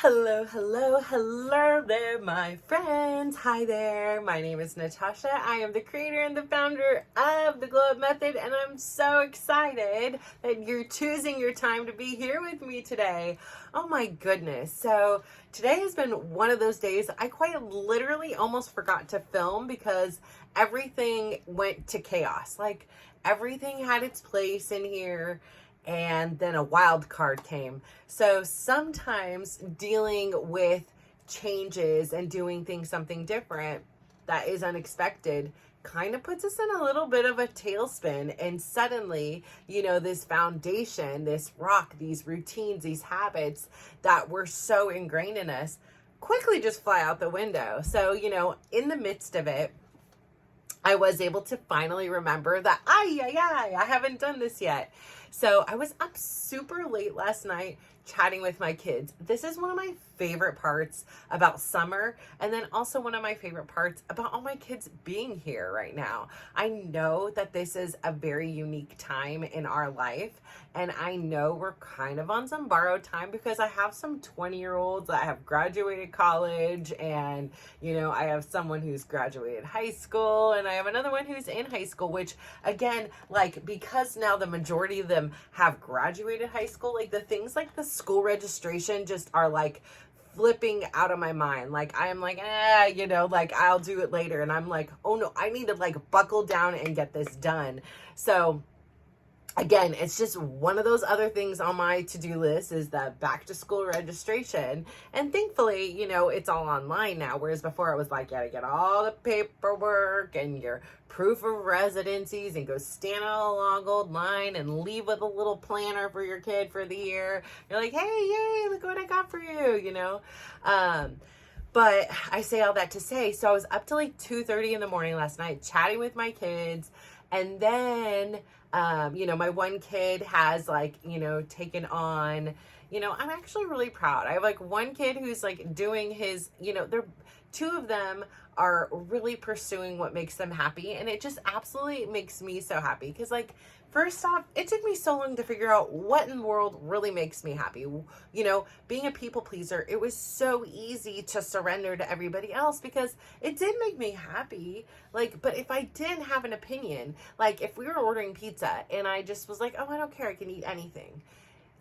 Hello, hello, hello there, my friends. Hi there. My name is Natasha. I am the creator and the founder of the Glow Up Method, and I'm so excited that you're choosing your time to be here with me today. Oh my goodness. So, today has been one of those days I quite literally almost forgot to film because everything went to chaos. Like, everything had its place in here and then a wild card came. So sometimes dealing with changes and doing things something different that is unexpected kind of puts us in a little bit of a tailspin, and suddenly, this foundation, this rock, these routines, these habits that were so ingrained in us quickly just fly out the window. So, in the midst of it, I was able to finally remember that I haven't done this yet. So I was up super late last night chatting with my kids. This is one of my favorite parts about summer, and then also one of my favorite parts about all my kids being here right now. I know that this is a very unique time in our life, and I know we're kind of on some borrowed time because I have some 20-year-olds that have graduated college, and I have someone who's graduated high school, and I have another one who's in high school, which again, like, because now the majority of them have graduated high school, like the things like the school registration just are like flipping out of my mind. Like, I am like, like, I'll do it later. And I'm like, oh no, I need to like buckle down and get this done. So again, it's just one of those other things on my to-do list is that back to school registration. And thankfully, it's all online now. Whereas before it was like, you gotta get all the paperwork and your proof of residencies and go stand on a long old line and leave with a little planner for your kid for the year. You're like, hey, yay, look what I got for you, But I say all that to say, so I was up till like 2:30 in the morning last night chatting with my kids. And then, my one kid has like, taken on, I'm actually really proud. I have like one kid who's like doing his, they're two of them are really pursuing what makes them happy. And it just absolutely makes me so happy. Cause like, first off, it took me so long to figure out what in the world really makes me happy. Being a people pleaser, it was so easy to surrender to everybody else because it did make me happy. Like, but if I didn't have an opinion, like if we were ordering pizza and I just was like, oh, I don't care, I can eat anything,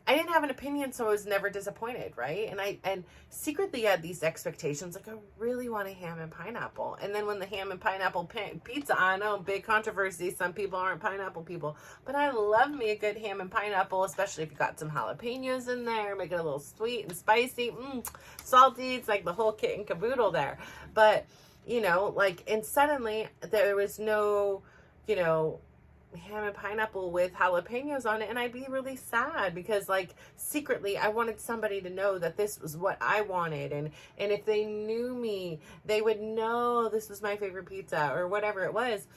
I didn't have an opinion, so I was never disappointed, right? And secretly had these expectations, like I really want a ham and pineapple. And then when the ham and pineapple pizza, I know, big controversy. Some people aren't pineapple people, but I love me a good ham and pineapple, especially if you got some jalapenos in there, make it a little sweet and spicy, salty. It's like the whole kit and caboodle there. But and suddenly there was no, ham and pineapple with jalapenos on it, and I'd be really sad because like secretly I wanted somebody to know that this was what I wanted, and if they knew me they would know this was my favorite pizza or whatever it was.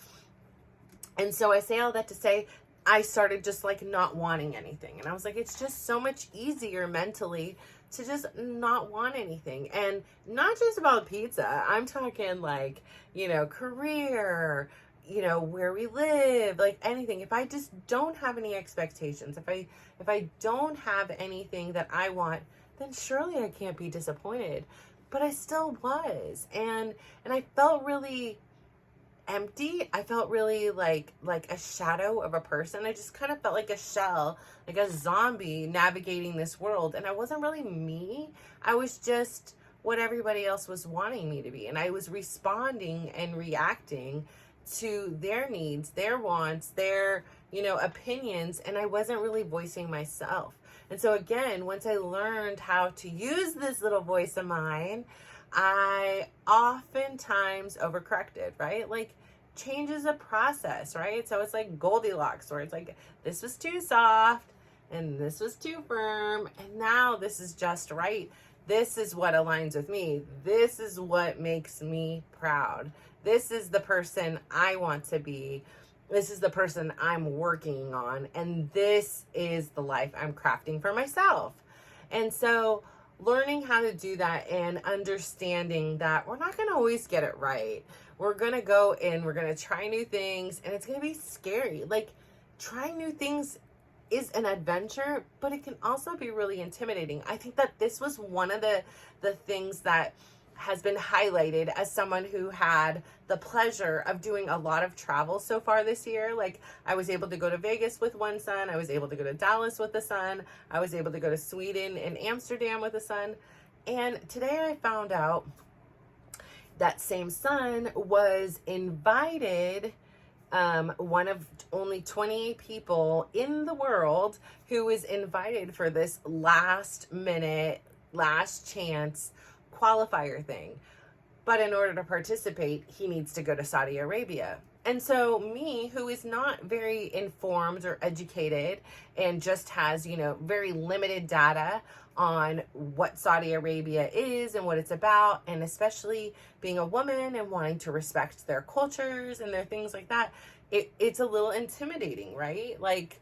And so I say all that to say I started just like not wanting anything, and I was like, it's just so much easier mentally to just not want anything. And not just about pizza, I'm talking like, career, where we live, like anything. If I just don't have any expectations, if I don't have anything that I want, then surely I can't be disappointed. But I still was. And I felt really empty. I felt really like a shadow of a person. I just kind of felt like a shell, like a zombie navigating this world. And I wasn't really me. I was just what everybody else was wanting me to be. And I was responding and reacting to their needs, their wants, their, opinions, and I wasn't really voicing myself. And so again, once I learned how to use this little voice of mine, I oftentimes overcorrected, right? Like, change is a process, right? So it's like Goldilocks, where it's like, this was too soft and this was too firm, and now this is just right. This is what aligns with me. This is what makes me proud. This is the person I want to be. This is the person I'm working on. And this is the life I'm crafting for myself. And so learning how to do that and understanding that we're not going to always get it right. We're going to go in, we're going to try new things, and it's going to be scary. Like, trying new things is an adventure, but it can also be really intimidating. I think that this was one of the things that has been highlighted as someone who had the pleasure of doing a lot of travel so far this year. Like, I was able to go to Vegas with one son, I was able to go to Dallas with the son, I was able to go to Sweden and Amsterdam with the son. And today I found out that same son was invited, one of only 28 people in the world who is invited for this last minute, last chance qualifier thing. But in order to participate, he needs to go to Saudi Arabia. And so me, who is not very informed or educated and just has, very limited data on what Saudi Arabia is and what it's about, and especially being a woman and wanting to respect their cultures and their things like that, it's a little intimidating, right? Like,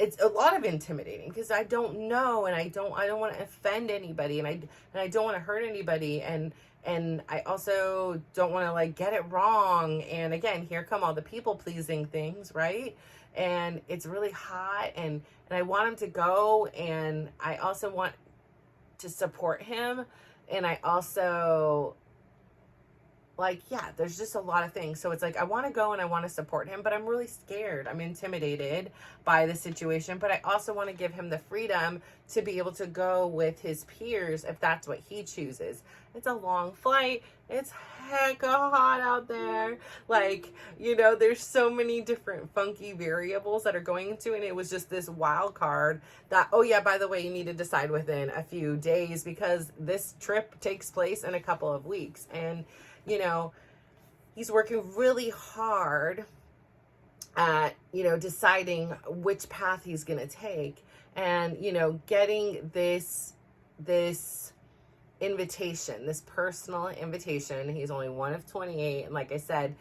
it's a lot of intimidating because I don't know, and I don't want to offend anybody, and I don't want to hurt anybody, and I also don't want to like get it wrong. And again, here come all the people pleasing things, right? And it's really hot, and I want him to go, and I also want to support him, and I also like, yeah, there's just a lot of things. So it's like, I want to go and I want to support him, but I'm really scared. I'm intimidated by the situation, but I also want to give him the freedom to be able to go with his peers if that's what he chooses. It's a long flight. It's hecka hot out there. Like, there's so many different funky variables that are going into it. And it was just this wild card that, oh yeah, by the way, you need to decide within a few days because this trip takes place in a couple of weeks. And he's working really hard at, deciding which path he's going to take, and, getting this invitation, this personal invitation. He's only one of 28. And like I said,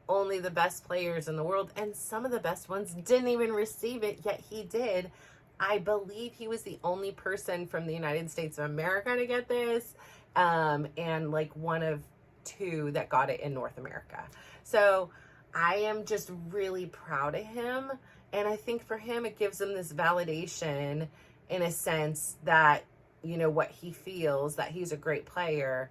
only the best players in the world, and some of the best ones didn't even receive it, yet he did. I believe he was the only person from the United States of America to get this. And like one of 2 that got it in North America. So I am just really proud of him. And I think for him, it gives him this validation in a sense that, what he feels, that he's a great player,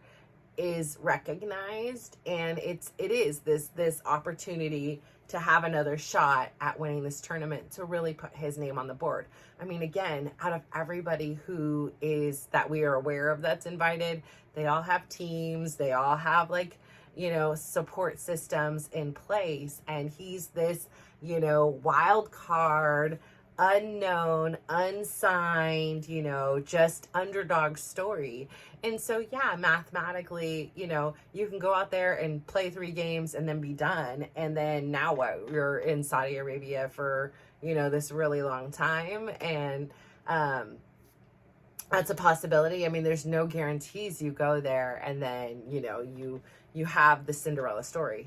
is recognized. And it is this opportunity to have another shot at winning this tournament, to really put his name on the board. I mean, again, out of everybody who is that we are aware of that's invited, they all have teams, they all have like, support systems in place. And he's this, wild card, unknown, unsigned, just underdog story. And so, yeah, mathematically, you can go out there and play 3 games and then be done. And then now what? You're in Saudi Arabia for, this really long time. And that's a possibility. I mean, there's no guarantees you go there and then, you have the Cinderella story.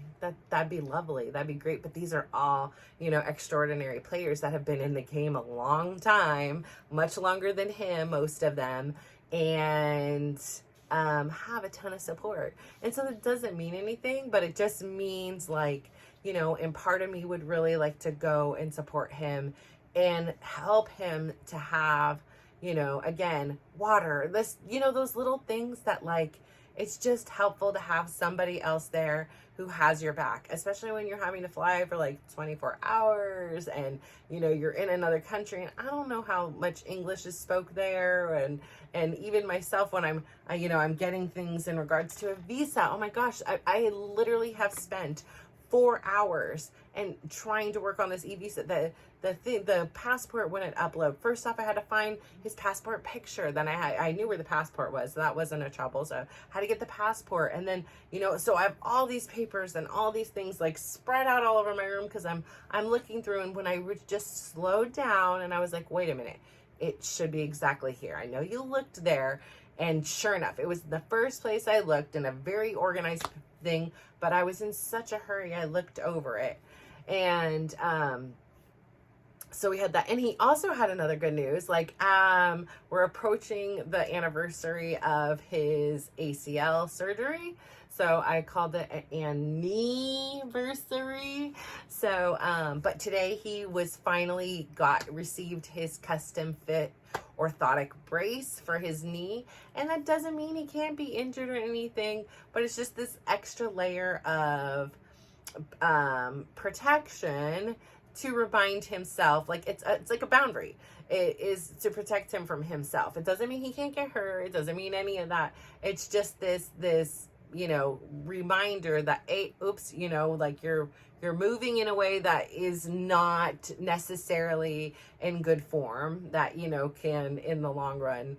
That'd be lovely. That'd be great. But these are all, extraordinary players that have been in the game a long time, much longer than him, most of them, and have a ton of support. And so that doesn't mean anything, but it just means like, and part of me would really like to go and support him and help him to have, again, water, those little things that like, it's just helpful to have somebody else there who has your back, especially when you're having to fly for like 24 hours and, you're in another country. And I don't know how much English is spoke there. And even myself, when I'm getting things in regards to a visa, oh my gosh, I literally have spent 4 hours and trying to work on this e-visa. The passport wouldn't upload. First off, I had to find his passport picture. Then I knew where the passport was, so that wasn't a trouble. So I had to get the passport, and then so I have all these papers and all these things like spread out all over my room because I'm looking through. And when I just slowed down and I was like, wait a minute, it should be exactly here. I know you looked there, and sure enough, it was the first place I looked in a very organized thing. But I was in such a hurry, I looked over it. And so we had that. And he also had another good news. Like, we're approaching the anniversary of his ACL surgery. So I called it an anniversary. So, but today he was finally received his custom fit orthotic brace for his knee. And that doesn't mean he can't be injured or anything, but it's just this extra layer of protection to remind himself, like it's like a boundary. It is to protect him from himself. It doesn't mean he can't get hurt. It doesn't mean any of that. It's just this reminder that, hey, oops, like you're moving in a way that is not necessarily in good form, that can in the long run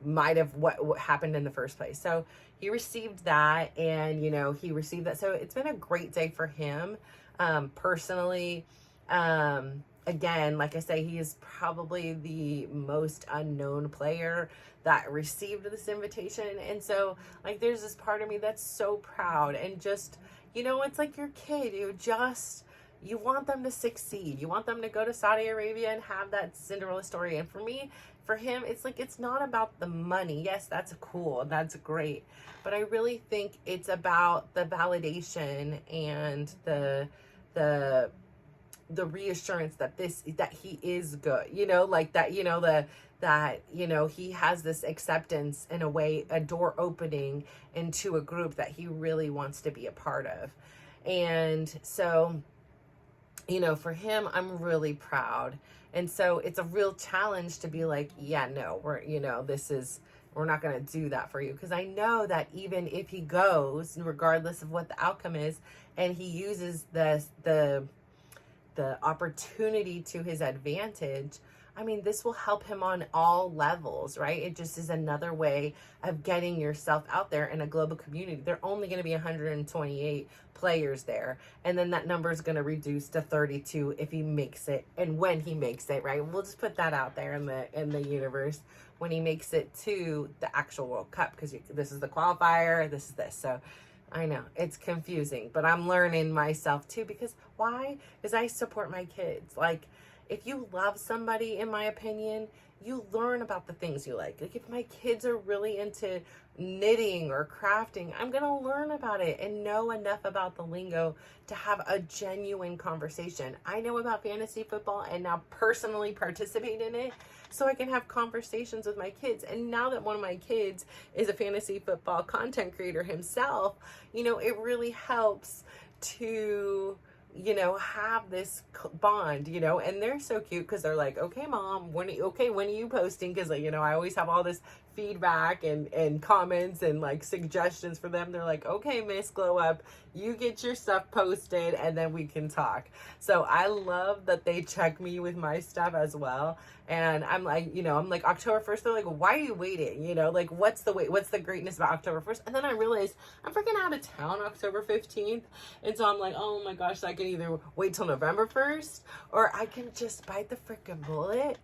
might have what happened in the first place. So he received that, and he received that. So it's been a great day for him personally. Again, like I say, he is probably the most unknown player that received this invitation. And so, like, there's this part of me that's so proud, and just, it's like your kid. You want them to succeed. You want them to go to Saudi Arabia and have that Cinderella story. And for him, it's like, it's not about the money. Yes, that's cool. That's great. But I really think it's about the validation and the reassurance that he is good, like that, he has this acceptance, in a way, a door opening into a group that he really wants to be a part of. And so, for him, I'm really proud. And so it's a real challenge to be like, yeah, no, we're not going to do that for you. Because I know that even if he goes, regardless of what the outcome is, and he uses the opportunity to his advantage, I mean, this will help him on all levels, right? It just is another way of getting yourself out there in a global community. There are only going to be 128 players there, and then that number is going to reduce to 32 if he makes it, and when he makes it, right? We'll just put that out there in the universe, when he makes it to the actual World Cup, because this is the qualifier, this is this. So I know it's confusing, but I'm learning myself too, because why? Because I support my kids. Like, if you love somebody, in my opinion, you learn about the things you like. Like, if my kids are really into knitting or crafting, I'm going to learn about it and know enough about the lingo to have a genuine conversation. I know about fantasy football and now personally participate in it, so I can have conversations with my kids. And now that one of my kids is a fantasy football content creator himself, it really helps to have this bond, and they're so cute, because they're like, okay, mom, when are you posting? Because I always have all this feedback and comments and like suggestions for them. They're like, okay, Miss Glow Up, you get your stuff posted and then we can talk. So I love that they check me with my stuff as well. And I'm like, October 1st, they're like, why are you waiting? Like, what's the wait? What's the greatness about October 1st? And then I realized I'm freaking out of town October 15th. And so I'm like, oh my gosh, I can either wait till November 1st, or I can just bite the freaking bullet.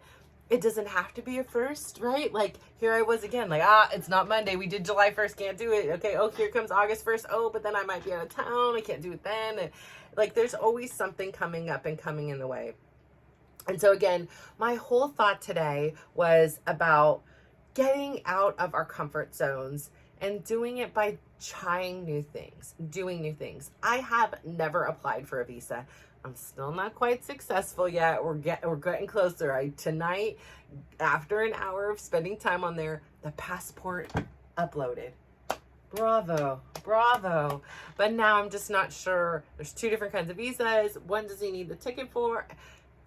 It doesn't have to be a first, right? Like, here I was again, like, it's not Monday. We did July 1st, can't do it. Okay, here comes August 1st. Oh, but then I might be out of town. I can't do it then. And like, there's always something coming up and coming in the way. And so again, my whole thought today was about getting out of our comfort zones and doing it by trying new things, doing new things. I have never applied for a visa. I'm still not quite successful yet. We're getting closer. Tonight, after an hour of spending time on there, the passport uploaded. Bravo. But now I'm just not sure. There's 2 different kinds of visas. One does he need the ticket for?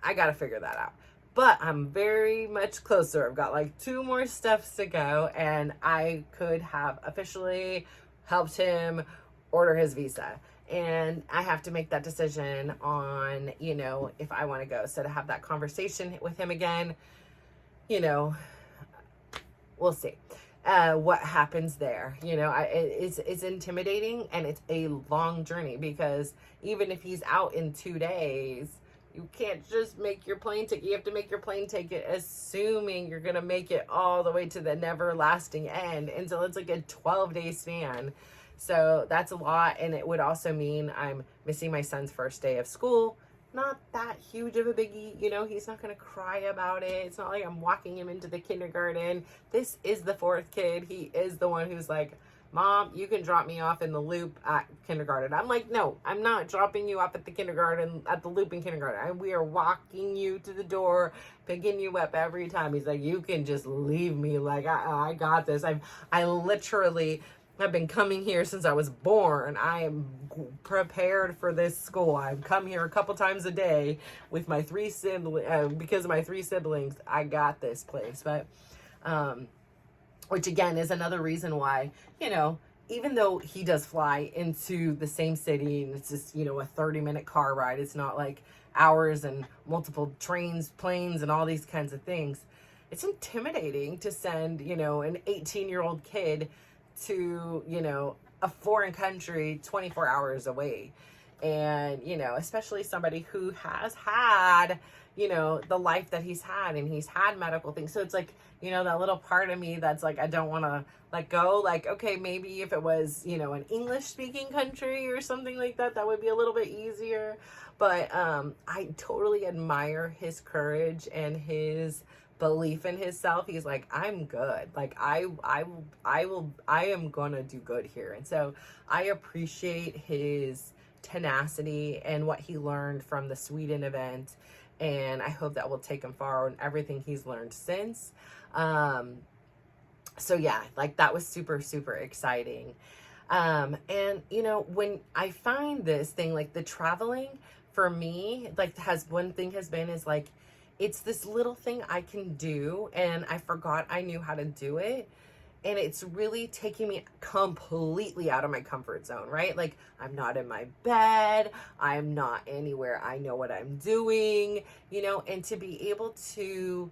I got to figure that out. But I'm very much closer. I've got like 2 more steps to go, and I could have officially helped him order his visa. And I have to make that decision on, if I want to go. So to have that conversation with him again, we'll see what happens there. It's intimidating, and it's a long journey, because even if he's out in 2 days, you can't just make your plane ticket. You have to make your plane ticket assuming you're going to make it all the way to the never lasting end. And so it's like a 12-day span. So that's a lot. And it would also mean I'm missing my son's first day of school. Not that huge of a biggie. He's not going to cry about it. It's not like I'm walking him into the kindergarten. This is the 4th kid. He is the one who's like, Mom, you can drop me off in the Loop at kindergarten. I'm like, no, I'm not dropping you off at the kindergarten, at the Loop in kindergarten. We are walking you to the door, picking you up every time. He's like, you can just leave me. Like, I got this. I literally have been coming here since I was born. I am prepared for this school. I've come here a couple times a day with my 3 siblings, because of my 3 siblings. I got this place. But, which again is another reason why, you know, even though he does fly into the same city and it's just, you know, a 30-minute car ride, it's not like hours and multiple trains, planes, and all these kinds of things. It's intimidating to send, you know, an 18-year-old kid to, you know, a foreign country 24 hours away. And, you know, especially somebody who has had, you know, the life that he's had, and he's had medical things. So it's like, you know, that little part of me that's like, I don't want to let go. Like, okay, maybe if it was, you know, an English speaking country or something like that, that would be a little bit easier. But I totally admire his courage and his belief in himself. He's like, I'm good. Like, I am gonna do good here. And so I appreciate his tenacity and what he learned from the Sweden event. And I hope that will take him far in everything he's learned since. So yeah, like that was super, super exciting. And you know, when I find this thing, like the traveling for me, like one thing has been is like, it's this little thing I can do, and I forgot I knew how to do it. And it's really taking me completely out of my comfort zone, right? Like, I'm not in my bed. I'm not anywhere I know what I'm doing, you know, and to be able to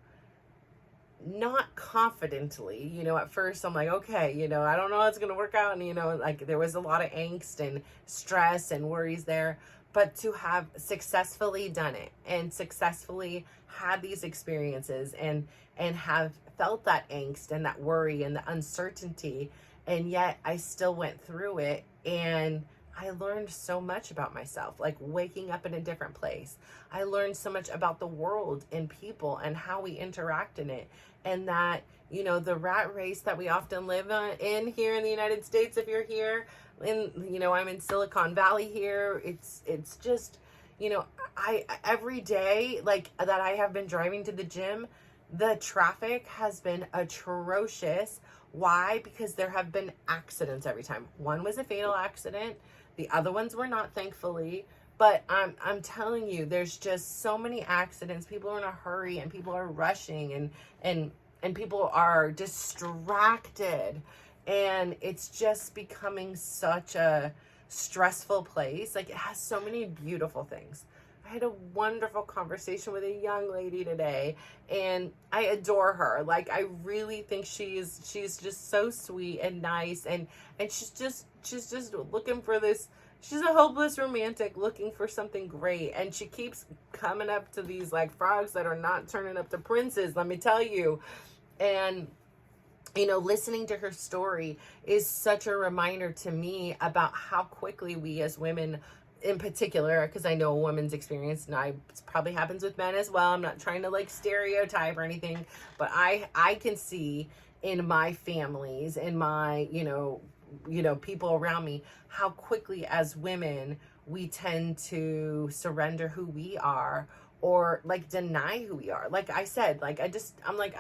not confidently, you know, at first I'm like, okay, you know, I don't know how it's going to work out. And, you know, like there was a lot of angst and stress and worries there, but to have successfully done it and successfully had these experiences and have felt that angst and that worry and the uncertainty, and yet I still went through it, and I learned so much about myself, like waking up in a different place. I learned so much about the world and people and how we interact in it, and that, you know, the rat race that we often live in here in the United States, if you're here in, you know, I'm in Silicon Valley here, it's just, you know, I every day like that I have been driving to the gym, the traffic has been atrocious. Why? Because there have been accidents every time. One was a fatal accident. The other ones were not, thankfully. But I'm telling you, there's just so many accidents. People are in a hurry, and people are rushing, and people are distracted. And it's just becoming such a stressful place. Like, it has so many beautiful things. I had a wonderful conversation with a young lady today, and I adore her. Like, I really think she's just so sweet and nice, and she's just looking for this. She's a hopeless romantic looking for something great, and she keeps coming up to these like frogs that are not turning up to princes, let me tell you. And you know, listening to her story is such a reminder to me about how quickly we as women in particular, because I know a woman's experience, and it probably happens with men as well. I'm not trying to like stereotype or anything, but I can see in my families, in my, you know, people around me, how quickly as women we tend to surrender who we are, or like deny who we are. Like I said, like I'm like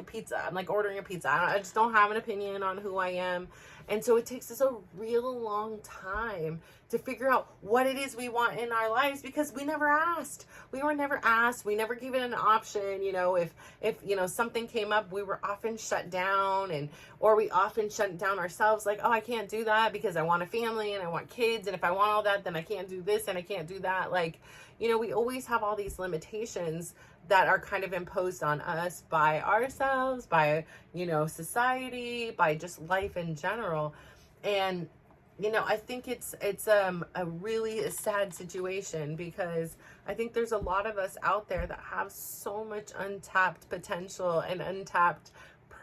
a pizza. I'm like ordering a pizza. I just don't have an opinion on who I am. And so it takes us a real long time to figure out what it is we want in our lives, because we never asked. We were never asked. We never gave it an option. You know, if you know, something came up, we were often shut down, or we often shut down ourselves, like, oh, I can't do that because I want a family and I want kids, and if I want all that, then I can't do this and I can't do that. Like, you know, we always have all these limitations that are kind of imposed on us by ourselves, by, you know, society, by just life in general. And, you know, I think it's a really sad situation, because I think there's a lot of us out there that have so much untapped potential and untapped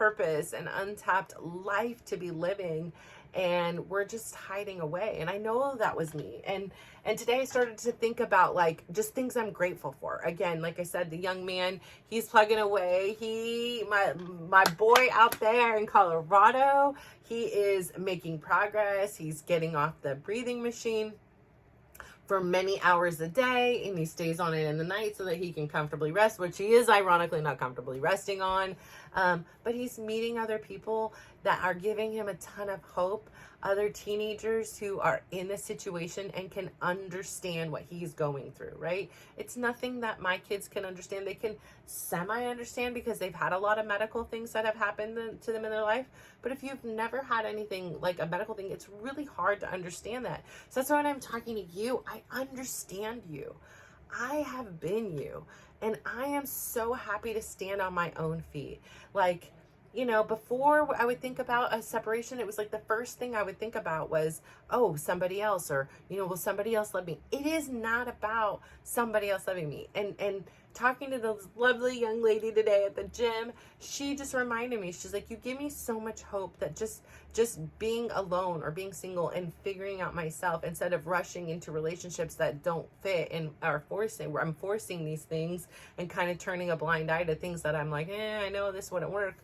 purpose and untapped life to be living, and we're just hiding away. And I know that was me. And today I started to think about like just things I'm grateful for. Again, like I said, the young man, he's plugging away. My boy out there in Colorado, he is making progress. He's getting off the breathing machine for many hours a day, and he stays on it in the night so that he can comfortably rest, which he is ironically not comfortably resting on. But he's meeting other people that are giving him a ton of hope, other teenagers who are in this situation and can understand what he's going through, right? It's nothing that my kids can understand. They can semi-understand because they've had a lot of medical things that have happened to them in their life. But if you've never had anything like a medical thing, it's really hard to understand that. So that's why when I'm talking to you, I understand you. I have been you. And I am so happy to stand on my own feet. Like, you know, before I would think about a separation, it was like the first thing I would think about was, oh, somebody else, or, you know, will somebody else love me? It is not about somebody else loving me. And talking to this lovely young lady today at the gym, she just reminded me, she's like, you give me so much hope that just being alone or being single and figuring out myself instead of rushing into relationships that don't fit and are forcing, where I'm forcing these things and kind of turning a blind eye to things that I'm like, I know this wouldn't work,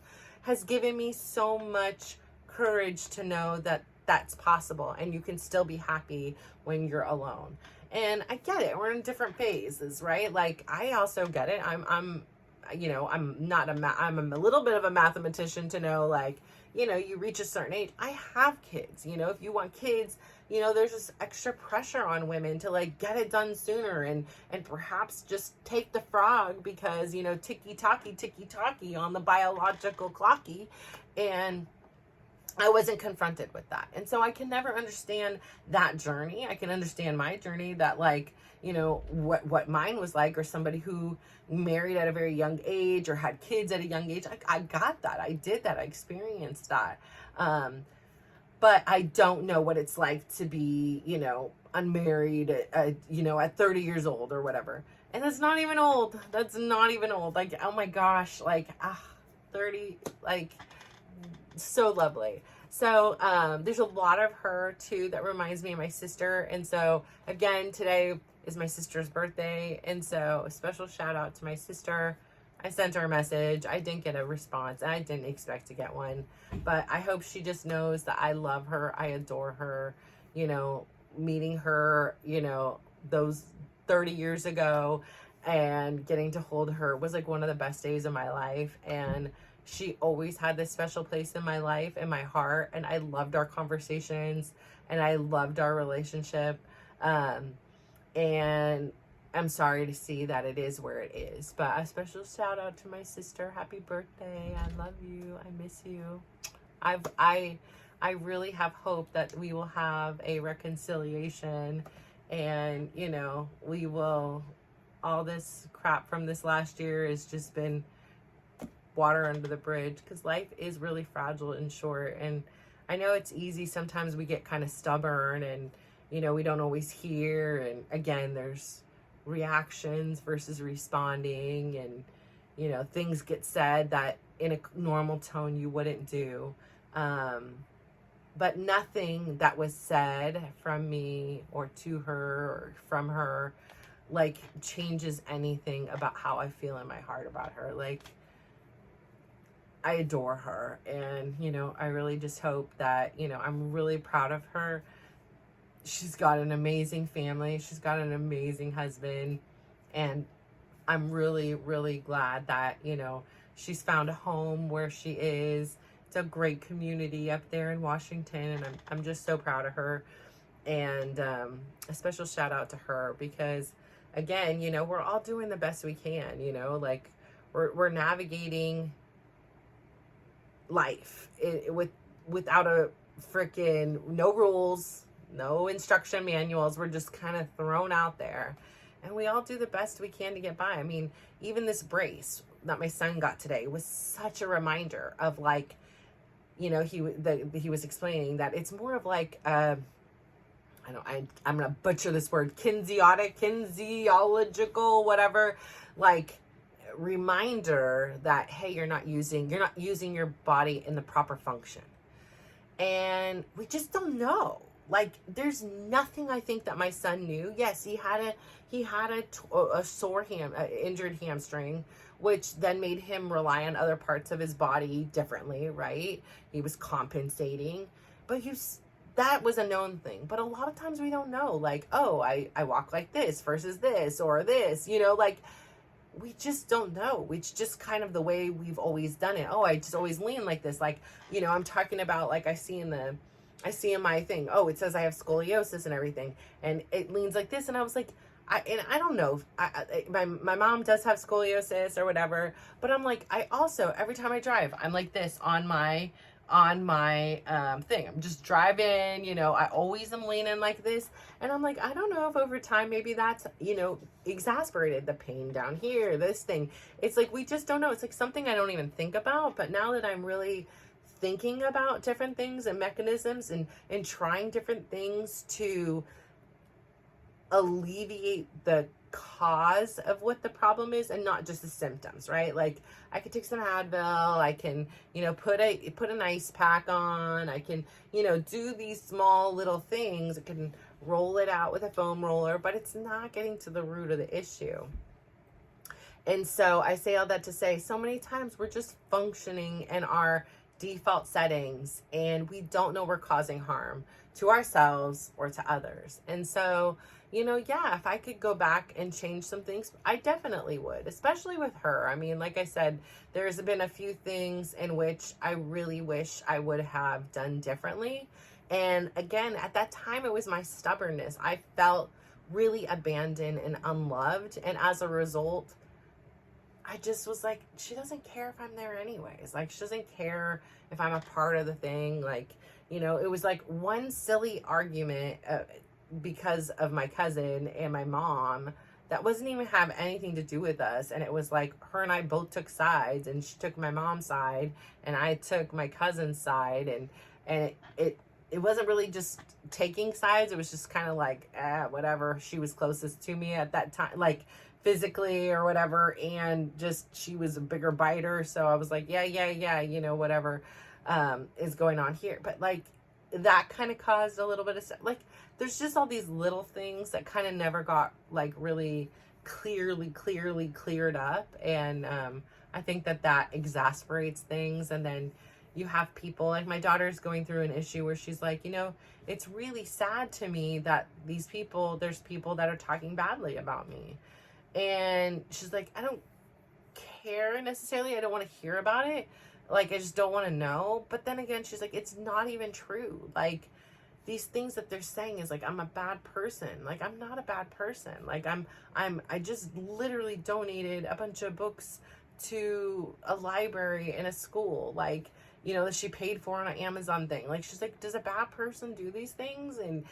has given me so much courage to know that that's possible and you can still be happy when you're alone. And I get it. We're in different phases, right? Like, I also get it. I'm a little bit of a mathematician to know, like, you know, you reach a certain age. I have kids, you know, if you want kids, you know, there's just extra pressure on women to like get it done sooner and perhaps just take the frog because, you know, ticky-tocky on the biological clocky. And I wasn't confronted with that. And so I can never understand that journey. I can understand my journey that, like, you know, what mine was like, or somebody who married at a very young age or had kids at a young age. I got that. I did that. I experienced that. But I don't know what it's like to be, you know, unmarried, you know, at 30 years old or whatever. And that's not even old. That's not even old. Like, oh my gosh, like, 30, like, so lovely. So there's a lot of her too that reminds me of my sister. And so again, today is my sister's birthday, and so a special shout out to my sister. I sent her a message. I didn't get a response, and I didn't expect to get one, but I hope she just knows that I love her. I adore her. You know, meeting her, you know, those 30 years ago and getting to hold her was like one of the best days of my life. And she always had this special place in my life, in my heart. And I loved our conversations and I loved our relationship. And I'm sorry to see that it is where it is, but a special shout out to my sister. Happy birthday. I love you. I miss you. I really have hope that we will have a reconciliation, and, you know, we will, all this crap from this last year has just been water under the bridge, because life is really fragile and short. And I know it's easy. Sometimes we get kind of stubborn and, you know, we don't always hear. And again, there's reactions versus responding, and, you know, things get said that in a normal tone you wouldn't do. But nothing that was said from me or to her or from her, like, changes anything about how I feel in my heart about her. Like, I adore her. And, you know, I really just hope that, you know, I'm really proud of her. She's got an amazing family. She's got an amazing husband. And I'm really, really glad that, you know, she's found a home where she is. It's a great community up there in Washington. And I'm just so proud of her. And a special shout out to her, because, again, you know, we're all doing the best we can, you know, like we're navigating life without a freaking, no rules, no instruction manuals. We're just kind of thrown out there, and we all do the best we can to get by. I mean, even this brace that my son got today was such a reminder of, like, you know, he was explaining that it's more of like, I'm going to butcher this word, kinesiological, whatever, like reminder that, hey, you're not using your body in the proper function. And we just don't know. Like, there's nothing I think that my son knew. Yes, he had a sore injured hamstring, which then made him rely on other parts of his body differently, right? He was compensating, but that was a known thing. But a lot of times we don't know, like, oh, I walk like this versus this or this, like, we just don't know. It's just kind of the way we've always done it. Oh, I just always lean like this. Like, I'm talking about, like, I see in my thing, oh, it says I have scoliosis and everything, and it leans like this. And I was like, I don't know. My mom does have scoliosis or whatever, but I'm like, I also, every time I drive, I'm like this on my thing. I'm just driving, I always am leaning like this. And I'm like, I don't know if over time, maybe that's, exasperated the pain down here, this thing. It's like, we just don't know. It's like something I don't even think about. But now that I'm really thinking about different things and mechanisms and trying different things to alleviate the cause of what the problem is and not just the symptoms, right? Like, I could take some Advil, I can, put an ice pack on, I can, do these small little things. I can roll it out with a foam roller, but it's not getting to the root of the issue. And so I say all that to say, so many times we're just functioning in our default settings and we don't know we're causing harm to ourselves or to others. And so, yeah, if I could go back and change some things, I definitely would, especially with her. I mean, like I said, there's been a few things in which I really wish I would have done differently. And again, at that time, it was my stubbornness. I felt really abandoned and unloved. And as a result, I just was like, she doesn't care if I'm there anyways. Like, she doesn't care if I'm a part of the thing. Like, it was like one silly argument because of my cousin and my mom that wasn't even have anything to do with us. And it was like her and I both took sides, and she took my mom's side and I took my cousin's side. And it wasn't really just taking sides. It was just kind of like, whatever. She was closest to me at that time, like physically or whatever. And just, she was a bigger biter. So I was like, yeah, whatever is going on here. But like, that kind of caused a little bit of stuff. Like, there's just all these little things that kind of never got like really clearly cleared up. And I think that exasperates things. And then you have people like my daughter's going through an issue where she's like, it's really sad to me that there's people that are talking badly about me. And she's like, I don't care necessarily. I don't want to hear about it. Like, I just don't want to know. But then again, she's like, it's not even true. Like, these things that they're saying is like, I'm a bad person. Like, I'm not a bad person. Like, I just literally donated a bunch of books to a library in a school. Like, that she paid for on an Amazon thing. Like, she's like, does a bad person do these things? And,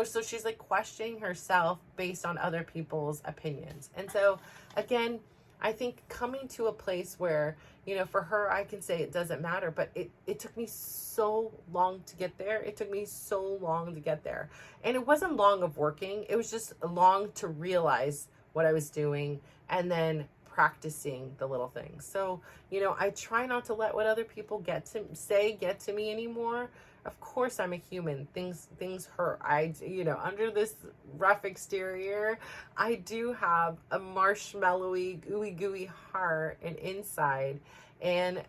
so she's like questioning herself based on other people's opinions. And so again, I think coming to a place where, for her, I can say it doesn't matter, but it took me so long to get there. It took me so long to get there. And it wasn't long of working. It was just long to realize what I was doing and then practicing the little things. So, I try not to let what other people get to me anymore. Of course, I'm a human. Things hurt. Under this rough exterior, I do have a marshmallowy, gooey heart and inside, and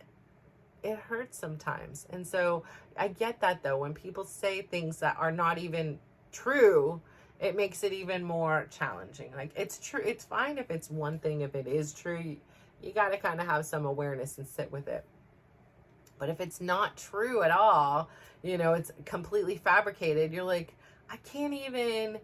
it hurts sometimes. And so I get that, though, when people say things that are not even true, it makes it even more challenging. Like, it's true. It's fine if it's one thing. If it is true, you got to kind of have some awareness and sit with it. But if it's not true at all, it's completely fabricated, you're like, I can't even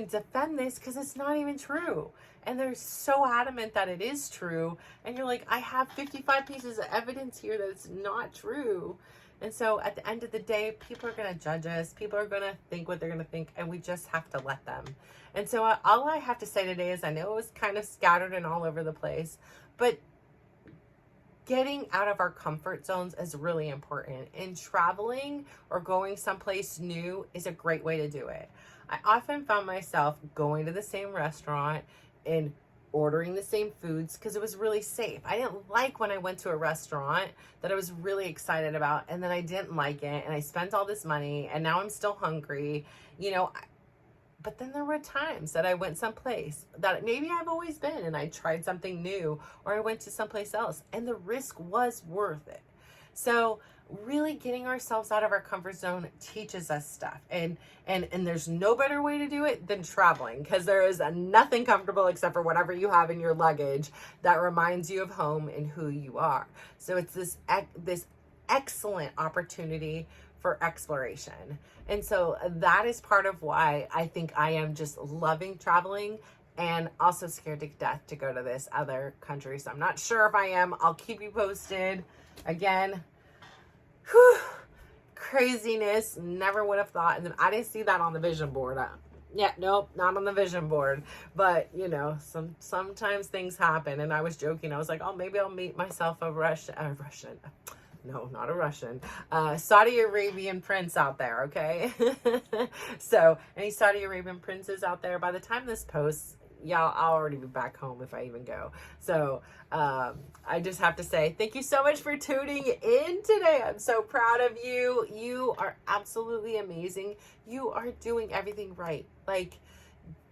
defend this because it's not even true. And they're so adamant that it is true. And you're like, I have 55 pieces of evidence here that it's not true. And so at the end of the day, people are going to judge us. People are going to think what they're going to think, and we just have to let them. And so all I have to say today is, I know it was kind of scattered and all over the place, but getting out of our comfort zones is really important. And traveling or going someplace new is a great way to do it. I often found myself going to the same restaurant and ordering the same foods because it was really safe. I didn't like when I went to a restaurant that I was really excited about and then I didn't like it and I spent all this money and now I'm still hungry, you know. But then there were times that I went someplace that maybe I've always been and I tried something new, or I went to someplace else and the risk was worth it. So really getting ourselves out of our comfort zone teaches us stuff, and there's no better way to do it than traveling, because there is nothing comfortable except for whatever you have in your luggage that reminds you of home and who you are. So it's this excellent opportunity for exploration. And so that is part of why I think I am just loving traveling, and also scared to death to go to this other country. So I'm not sure if I am. I'll keep you posted. Again, whew, craziness. Never would have thought. And then I didn't see that on the vision board. Yeah, nope, not on the vision board. But, you know, sometimes things happen. And I was joking. I was like, oh, maybe I'll meet myself a Russian. No, not a Russian. Saudi Arabian prince out there, okay? So, any Saudi Arabian princes out there, by the time this posts, y'all, I'll already be back home if I even go. So, I just have to say, thank you so much for tuning in today. I'm so proud of you. You are absolutely amazing. You are doing everything right. Like,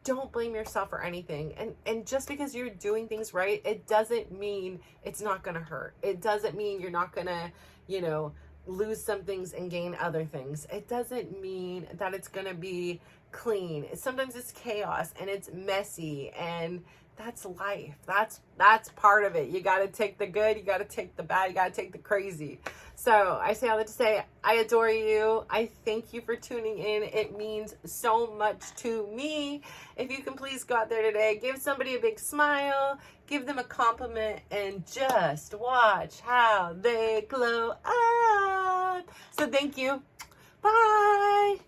don't blame yourself for anything. And just because you're doing things right, it doesn't mean it's not going to hurt. It doesn't mean you're not going to, you know, lose some things and gain other things. It doesn't mean that it's going to be clean. Sometimes it's chaos and it's messy, and that's life. That's part of it. You got to take the good, you got to take the bad, you got to take the crazy. So I say all that to say, I adore you. I thank you for tuning in. It means so much to me. If you can please go out there today, give somebody a big smile, give them a compliment, and just watch how they glow up. So thank you. Bye.